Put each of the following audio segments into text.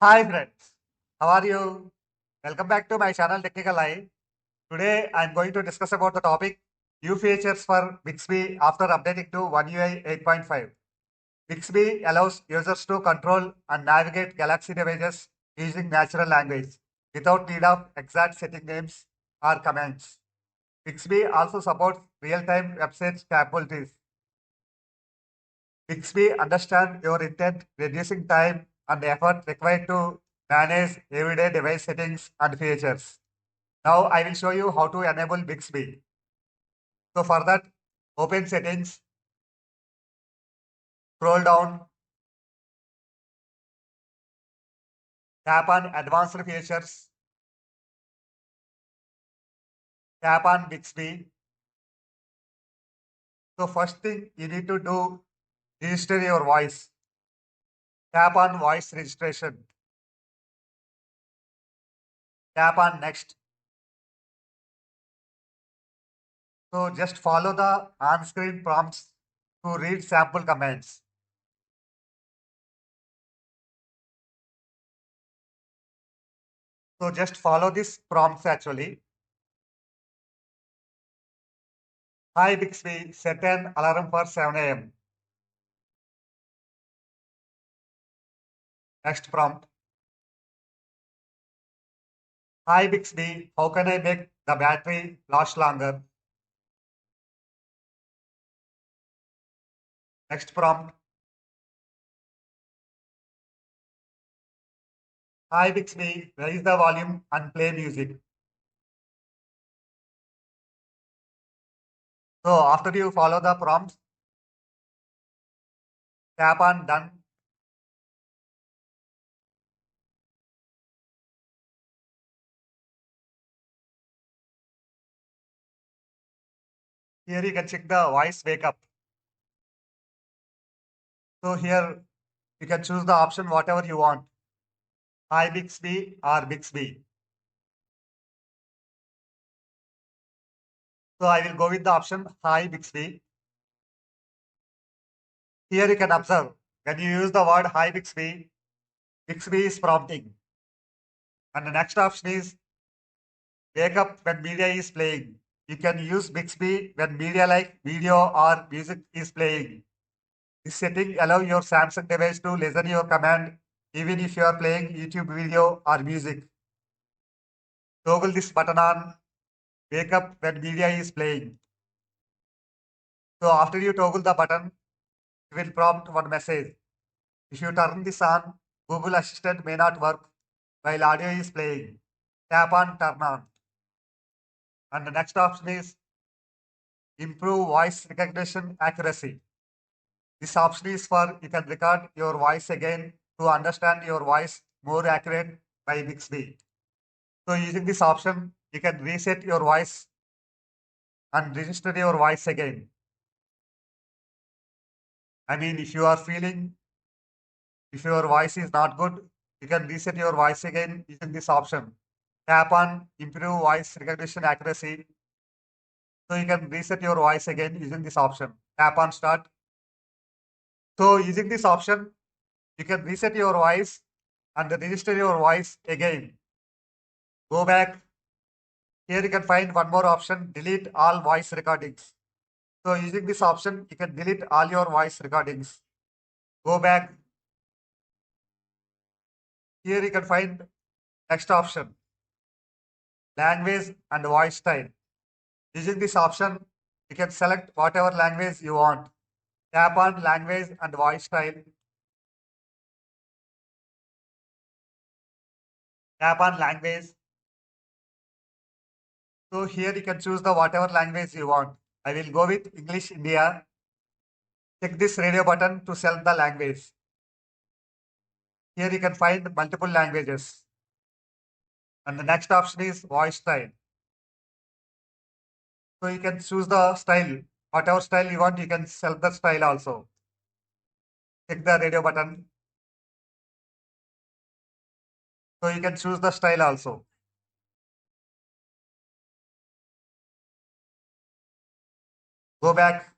Hi friends, how are you? Welcome back to my channel Technical Eye. Today I'm going to discuss about the topic new features for Bixby after updating to One UI 8.5. Bixby allows users to control and navigate Galaxy devices using natural language without need of exact setting names or commands. Bixby also supports real-time website capabilities. Bixby understands your intent, reducing time and effort required to manage everyday device settings and features. Now I will show you how to enable Bixby. So for that, open settings, scroll down, tap on advanced features, tap on Bixby. So first thing you need to do, register your voice. Tap on voice registration. Tap on next. So just follow the on-screen prompts to read sample commands. So just follow these prompts actually. Hi Bixby, set an alarm for 7 a.m. Next prompt. Hi Bixby, how can I make the battery last longer? Next prompt. Hi Bixby, raise the volume and play music. So after you follow the prompts, tap on done. Here you can check the voice wake up. So here you can choose the option whatever you want. Hi Bixby or Bixby. So I will go with the option Hi Bixby. Here you can observe when you use the word Hi Bixby, Bixby is prompting. And the next option is wake up when media is playing. You can use Bixby when media like video or music is playing. This setting allows your Samsung device to listen your command even if you are playing YouTube video or music. Toggle this button on wake up when media is playing. So after you toggle the button, it will prompt one message. If you turn this on, Google Assistant may not work while audio is playing. Tap on turn on. And the next option is improve voice recognition accuracy. This option is for you can record your voice again to understand your voice more accurate by Bixby. So using this option, you can reset your voice and register your voice again. I mean, if you are feeling if your voice is not good, you can reset your voice again using this option. Tap on improve voice recognition accuracy. So you can reset your voice again using this option. Tap on start. So using this option, you can reset your voice and register your voice again. Go back. Here you can find one more option, delete all voice recordings. So using this option, you can delete all your voice recordings. Go back. Here you can find next option, language and voice style. Using this option, you can select whatever language you want. Tap on language and voice style. Tap on language. So here you can choose the whatever language you want. I will go with English India. Check this radio button to select the language. Here you can find multiple languages. And the next option is voice style. So you can choose the style. Whatever style you want, you can select the style also. Check the radio button. So you can choose the style also. Go back.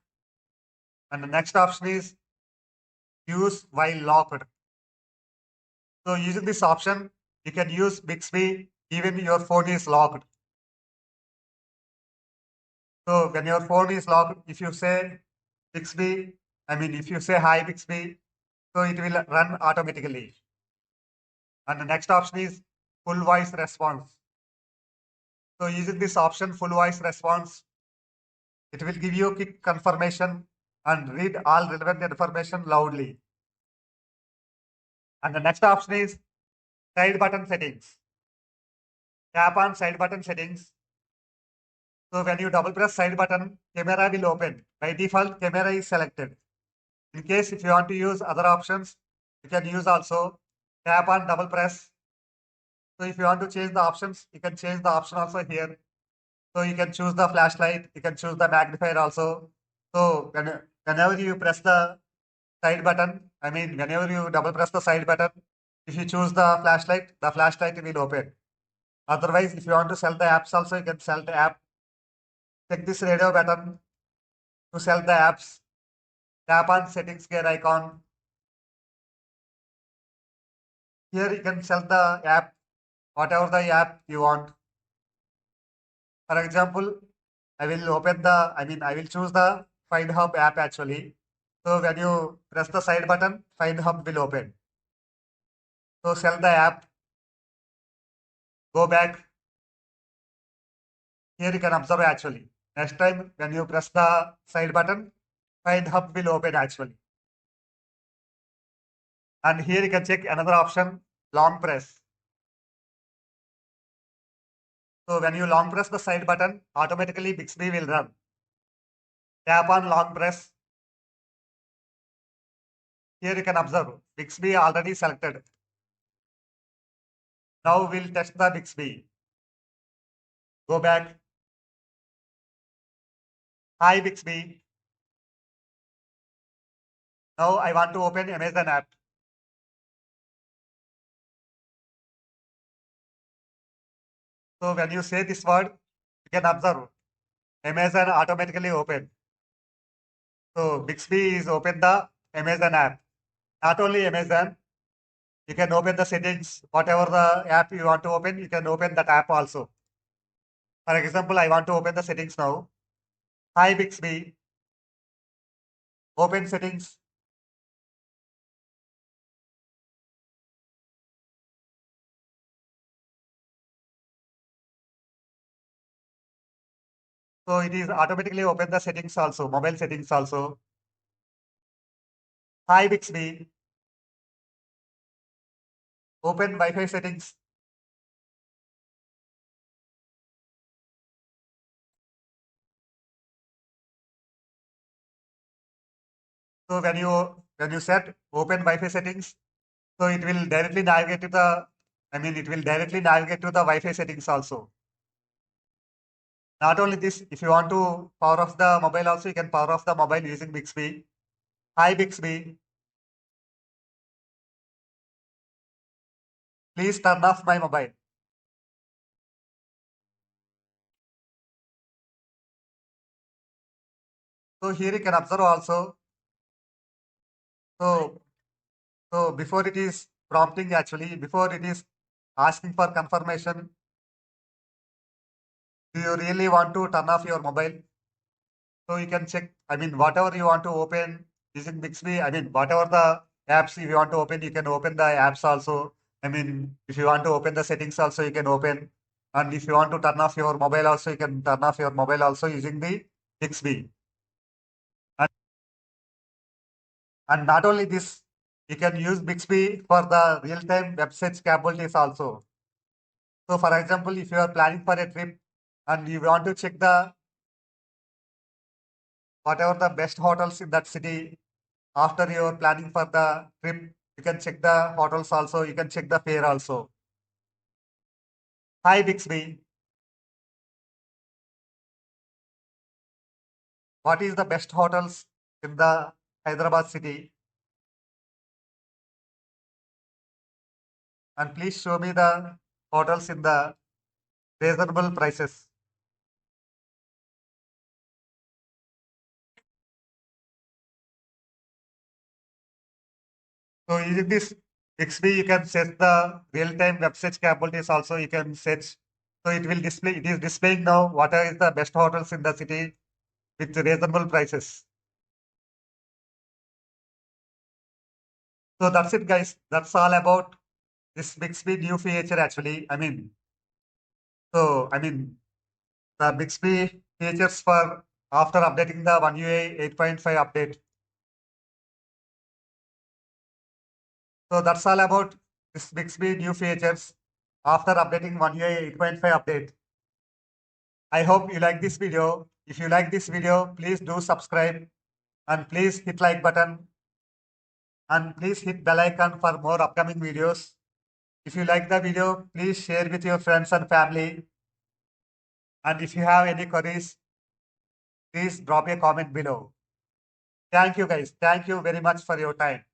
And the next option is use while locked. So using this option, you can use Bixby even your phone is locked. So when your phone is locked, if you say Bixby, if you say hi Bixby, so it will run automatically. And the next option is full voice response. So using this option, full voice response, it will give you quick confirmation and read all relevant information loudly. And the next option is side button settings. Tap on side button settings. So when you double press side button, camera will open. By default, camera is selected. In case if you want to use other options, you can use also tap on double press. So if you want to change the options, you can change the option also here. So you can choose the flashlight, you can choose the magnifier also. So whenever you press the side button, whenever you double press the side button, if you choose the flashlight will open. Otherwise, if you want to sell the apps also, you can sell the app. Check this radio button to sell the apps. Tap on settings gear icon. Here you can sell the app, whatever the app you want. For example, I will choose the Find Hub app actually. So when you press the side button, Find Hub will open. So sell the app, go back. Here you can observe actually. Next time when you press the side button, Find Hub will open actually. And here you can check another option, long press. So when you long press the side button, automatically Bixby will run. Tap on long press. Here you can observe Bixby already selected. Now we'll test the Bixby. Go back. Hi Bixby. Now I want to open Amazon app. So when you say this word, you can observe Amazon automatically open. So Bixby is open the Amazon app. Not only Amazon, you can open the settings, whatever the app you want to open, you can open that app also. For example, I want to open the settings now. Hi Bixby, open settings. So it is automatically open the settings also, mobile settings also. Hi Bixby, open Wi-Fi settings. So when you set open Wi-Fi settings, so it will directly navigate to the it will directly navigate to the Wi-Fi settings also. Not only this, if you want to power off the mobile also, you can power off the mobile using Bixby. Hi Bixby, please turn off my mobile. So here you can observe also. So before it is prompting actually, before it is asking for confirmation, do you really want to turn off your mobile? So you can check, whatever you want to open using Bixby, whatever the apps if you want to open, you can open the apps also. If you want to open the settings also, you can open. And if you want to turn off your mobile also, you can turn off your mobile also using the Bixby. And, and not only this, you can use Bixby for the real-time websites capabilities also. So for example, if you are planning for a trip and you want to check the whatever the best hotels in that city after you are planning for the trip, you can check the hotels also, you can check the fare also. Hi Bixby, what is the best hotels in the Hyderabad city? And please show me the hotels in the reasonable prices. So using this Bixby, you can set the real-time web search capabilities also. You can search. So it will display, it is displaying now what are the best hotels in the city with reasonable prices. So that's it, guys. That's all about this Bixby new feature actually. The Bixby features for after updating the One UI 8.5 update. So that's all about this Bixby new features after updating One UI 8.5 update. I hope you like this video. If you like this video, please do subscribe and please hit like button and please hit bell icon for more upcoming videos. If you like the video, please share with your friends and family. And if you have any queries, please drop a comment below. Thank you guys. Thank you very much for your time.